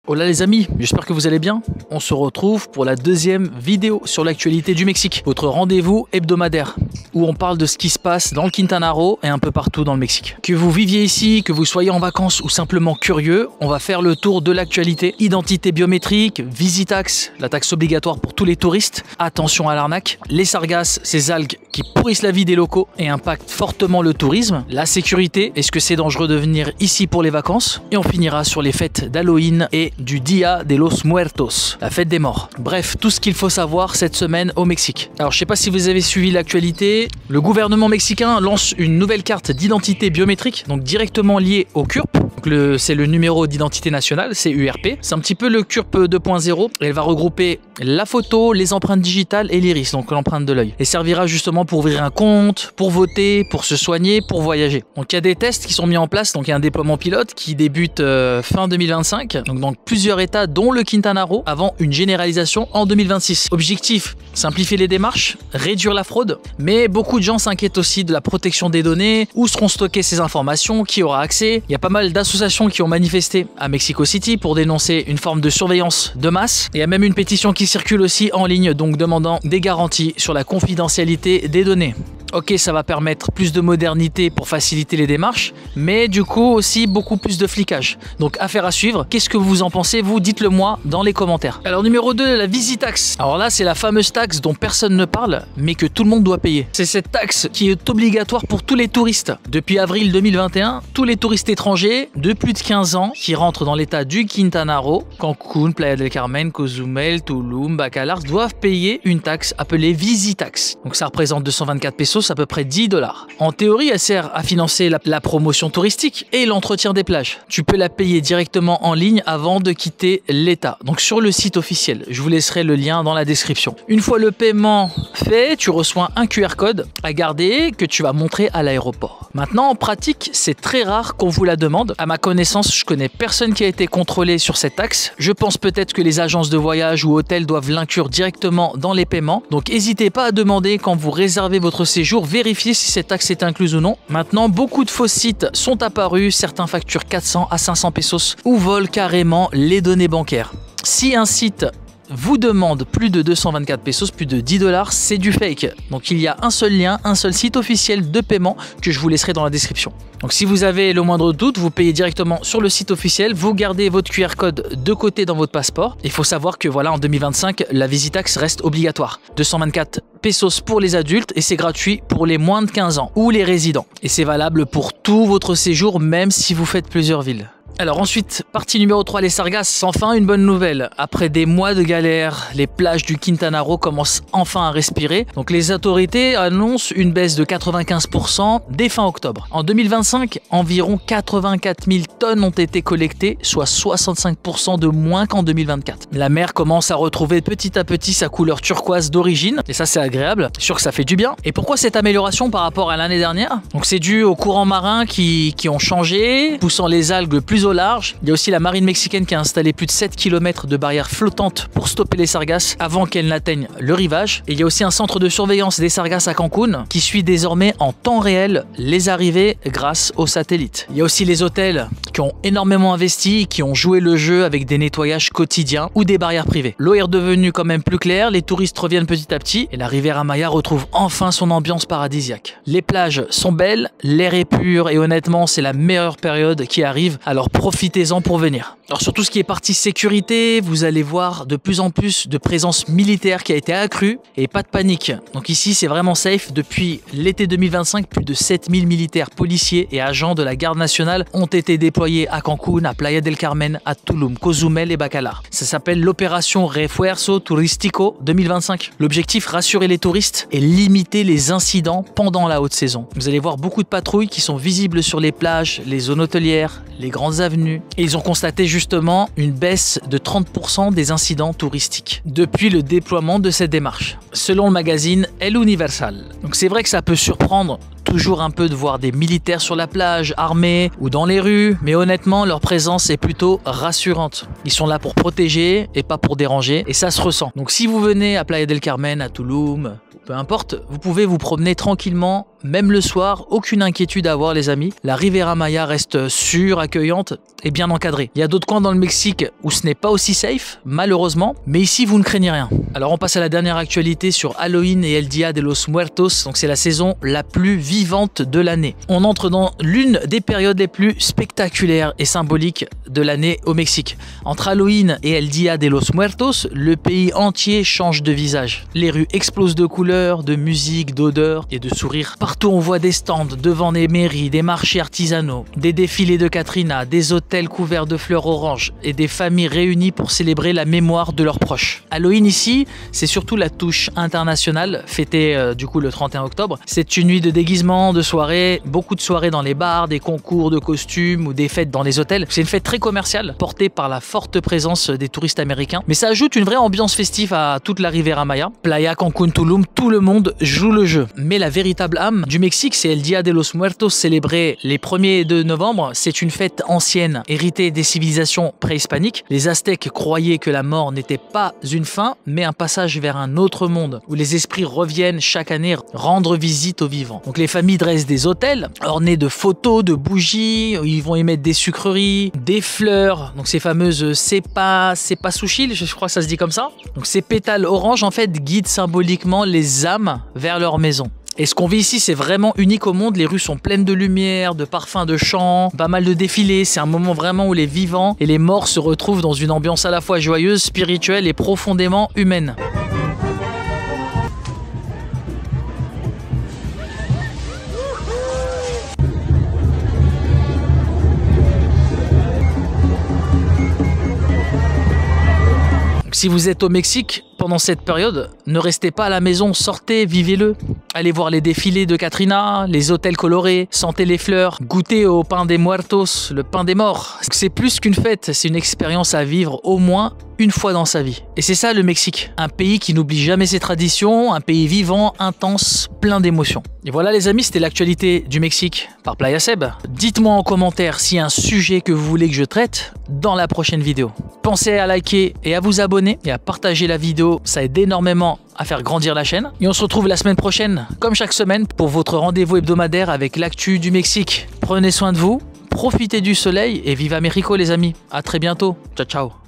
Hola les amis, j'espère que vous allez bien. On se retrouve pour la deuxième vidéo sur l'actualité du Mexique, votre rendez-vous hebdomadaire où on parle de ce qui se passe dans le Quintana Roo et un peu partout dans le Mexique. Que vous viviez ici, que vous soyez en vacances ou simplement curieux, on va faire le tour de l'actualité. Identité biométrique, visitax, la taxe obligatoire pour tous les touristes, attention à l'arnaque, les sargasses, ces algues qui pourrissent la vie des locaux et impactent fortement le tourisme, la sécurité, est-ce que c'est dangereux de venir ici pour les vacances, et on finira sur les fêtes d'Halloween et du Dia de los Muertos, la fête des morts. Bref, tout ce qu'il faut savoir cette semaine au Mexique. Alors je sais pas si vous avez suivi l'actualité, le gouvernement mexicain lance une nouvelle carte d'identité biométrique, donc directement liée au CURP. C'est le numéro d'identité nationale, c'est URP. C'est un petit peu le CURP 2.0 et elle va regrouper la photo, les empreintes digitales et l'iris, donc l'empreinte de l'œil. Elle servira justement pour ouvrir un compte, pour voter, pour se soigner, pour voyager. Donc il y a des tests qui sont mis en place, donc il y a un déploiement pilote qui débute fin 2025, donc dans plusieurs États dont le Quintana Roo, avant une généralisation en 2026. Objectif, simplifier les démarches, réduire la fraude, mais beaucoup de gens s'inquiètent aussi de la protection des données, où seront stockées ces informations, qui aura accès. Il y a pas mal d'associations qui ont manifesté à Mexico City pour dénoncer une forme de surveillance de masse. Et il y a même une pétition qui circule aussi en ligne, donc demandant des garanties sur la confidentialité des données. Ok, ça va permettre plus de modernité pour faciliter les démarches, mais du coup aussi beaucoup plus de flicage. Donc affaire à suivre. Qu'est-ce que vous en pensez, vous? Dites-le moi dans les commentaires. Alors numéro 2, la visitax. Alors là, c'est la fameuse taxe dont personne ne parle, mais que tout le monde doit payer. C'est cette taxe qui est obligatoire pour tous les touristes. Depuis avril 2021, tous les touristes étrangers de plus de 15 ans qui rentrent dans l'état du Quintana Roo, Cancún, Playa del Carmen, Cozumel, Tulum, Bacalar, doivent payer une taxe appelée visitax. Donc ça représente 224 pesos, à peu près 10 $. En théorie, elle sert à financer la promotion touristique et l'entretien des plages. Tu peux la payer directement en ligne avant de quitter l'État, donc sur le site officiel. Je vous laisserai le lien dans la description. Une fois le paiement fait, tu reçois un QR code à garder que tu vas montrer à l'aéroport. Maintenant, en pratique, c'est très rare qu'on vous la demande. À ma connaissance, je connais personne qui a été contrôlé sur cette taxe. Je pense peut-être que les agences de voyage ou hôtels doivent l'inclure directement dans les paiements. Donc n'hésitez pas à demander quand vous réservez votre séjour, vérifier si cette taxe est incluse ou non. Maintenant, beaucoup de faux sites sont apparus, certains facturent 400 à 500 pesos ou volent carrément les données bancaires. Si un site vous demande plus de 224 pesos, plus de 10 $, c'est du fake. Donc il y a un seul lien, un seul site officiel de paiement que je vous laisserai dans la description. Donc si vous avez le moindre doute, vous payez directement sur le site officiel, vous gardez votre QR code de côté dans votre passeport. Il faut savoir que voilà, en 2025, la visitax reste obligatoire. 224 pesos pour les adultes et c'est gratuit pour les moins de 15 ans ou les résidents. Et c'est valable pour tout votre séjour, même si vous faites plusieurs villes. Alors ensuite, partie numéro 3, les sargasses. Enfin, une bonne nouvelle. Après des mois de galère, les plages du Quintana Roo commencent enfin à respirer. Donc les autorités annoncent une baisse de 95% dès fin octobre. En 2025, environ 84 000 tonnes ont été collectées, soit 65% de moins qu'en 2024. La mer commence à retrouver petit à petit sa couleur turquoise d'origine, et ça c'est agréable, c'est sûr que ça fait du bien. Et pourquoi cette amélioration par rapport à l'année dernière? Donc c'est dû aux courants marins qui ont changé, poussant les algues plus au large. Il y a aussi la marine mexicaine qui a installé plus de 7 km de barrières flottantes pour stopper les sargasses avant qu'elles n'atteignent le rivage. Et il y a aussi un centre de surveillance des sargasses à Cancún qui suit désormais en temps réel les arrivées grâce aux satellites. Il y a aussi les hôtels qui ont énormément investi, qui ont joué le jeu avec des nettoyages quotidiens ou des barrières privées. L'eau est redevenue quand même plus claire, les touristes reviennent petit à petit et la Riviera Maya retrouve enfin son ambiance paradisiaque. Les plages sont belles, l'air est pur et honnêtement c'est la meilleure période qui arrive, alors profitez-en pour venir. Alors sur tout ce qui est partie sécurité, vous allez voir de plus en plus de présence militaire qui a été accrue et pas de panique. Donc ici c'est vraiment safe. Depuis l'été 2025, plus de 7000 militaires, policiers et agents de la garde nationale ont été déployés à Cancún, à Playa del Carmen, à Tulum, Cozumel et Bacalar. Ça s'appelle l'opération Refuerzo Turístico 2025. L'objectif, rassurer les touristes et limiter les incidents pendant la haute saison. Vous allez voir beaucoup de patrouilles qui sont visibles sur les plages, les zones hôtelières, les grandes avenues. Et ils ont constaté justement une baisse de 30% des incidents touristiques depuis le déploiement de cette démarche, selon le magazine El Universal. Donc c'est vrai que ça peut surprendre toujours un peu de voir des militaires sur la plage, armés ou dans les rues, mais honnêtement leur présence est plutôt rassurante. Ils sont là pour protéger et pas pour déranger et ça se ressent. Donc si vous venez à Playa del Carmen, à Tulum, peu importe, vous pouvez vous promener tranquillement même le soir, aucune inquiétude à avoir les amis. La Riviera Maya reste sûre, accueillante et bien encadrée. Il y a d'autres coins dans le Mexique où ce n'est pas aussi safe, malheureusement, mais ici vous ne craignez rien. Alors on passe à la dernière actualité sur Halloween et El Día de los Muertos, donc c'est la saison la plus vivante de l'année. On entre dans l'une des périodes les plus spectaculaires et symboliques de l'année au Mexique. Entre Halloween et El Día de los Muertos, le pays entier change de visage. Les rues explosent de couleurs, de musique, d'odeurs et de sourires. Partout on voit des stands devant des mairies, des marchés artisanaux, des défilés de Katrina, des hôtels couverts de fleurs oranges et des familles réunies pour célébrer la mémoire de leurs proches. Halloween ici, c'est surtout la touche internationale, fêtée du coup le 31 octobre. C'est une nuit de déguisement, de soirées, beaucoup de soirées dans les bars, des concours de costumes ou des fêtes dans les hôtels. C'est une fête très commerciale, portée par la forte présence des touristes américains. Mais ça ajoute une vraie ambiance festive à toute la Riviera Maya. Playa, Cancún, Tulum, tout le monde joue le jeu. Mais la véritable âme du Mexique, c'est El Día de los Muertos, célébré les 1er et 2 novembre. C'est une fête ancienne, héritée des civilisations préhispaniques. Les Aztèques croyaient que la mort n'était pas une fin, mais un passage vers un autre monde, où les esprits reviennent chaque année rendre visite aux vivants. Donc les familles dressent des autels, ornés de photos, de bougies, ils vont y mettre des sucreries, des fleurs, donc ces fameuses cempasúchil, je crois que ça se dit comme ça. Donc ces pétales orange en fait guident symboliquement les âmes vers leur maison. Et ce qu'on vit ici, c'est vraiment unique au monde. Les rues sont pleines de lumière, de parfums, de chants, pas mal de défilés. C'est un moment vraiment où les vivants et les morts se retrouvent dans une ambiance à la fois joyeuse, spirituelle et profondément humaine. Si vous êtes au Mexique pendant cette période, ne restez pas à la maison, sortez, vivez-le. Allez voir les défilés de Katrina, les hôtels colorés, sentez les fleurs, goûtez au pain des muertos, le pain des morts. C'est plus qu'une fête, c'est une expérience à vivre au moins une fois dans sa vie. Et c'est ça le Mexique, un pays qui n'oublie jamais ses traditions, un pays vivant, intense, plein d'émotions. Et voilà les amis, c'était l'actualité du Mexique par Playa Seb. Dites-moi en commentaire s'il y a un sujet que vous voulez que je traite dans la prochaine vidéo. Pensez à liker et à vous abonner et à partager la vidéo, ça aide énormément à faire grandir la chaîne. Et on se retrouve la semaine prochaine, comme chaque semaine, pour votre rendez-vous hebdomadaire avec l'actu du Mexique. Prenez soin de vous, profitez du soleil et viva Mexico les amis. À très bientôt. Ciao ciao.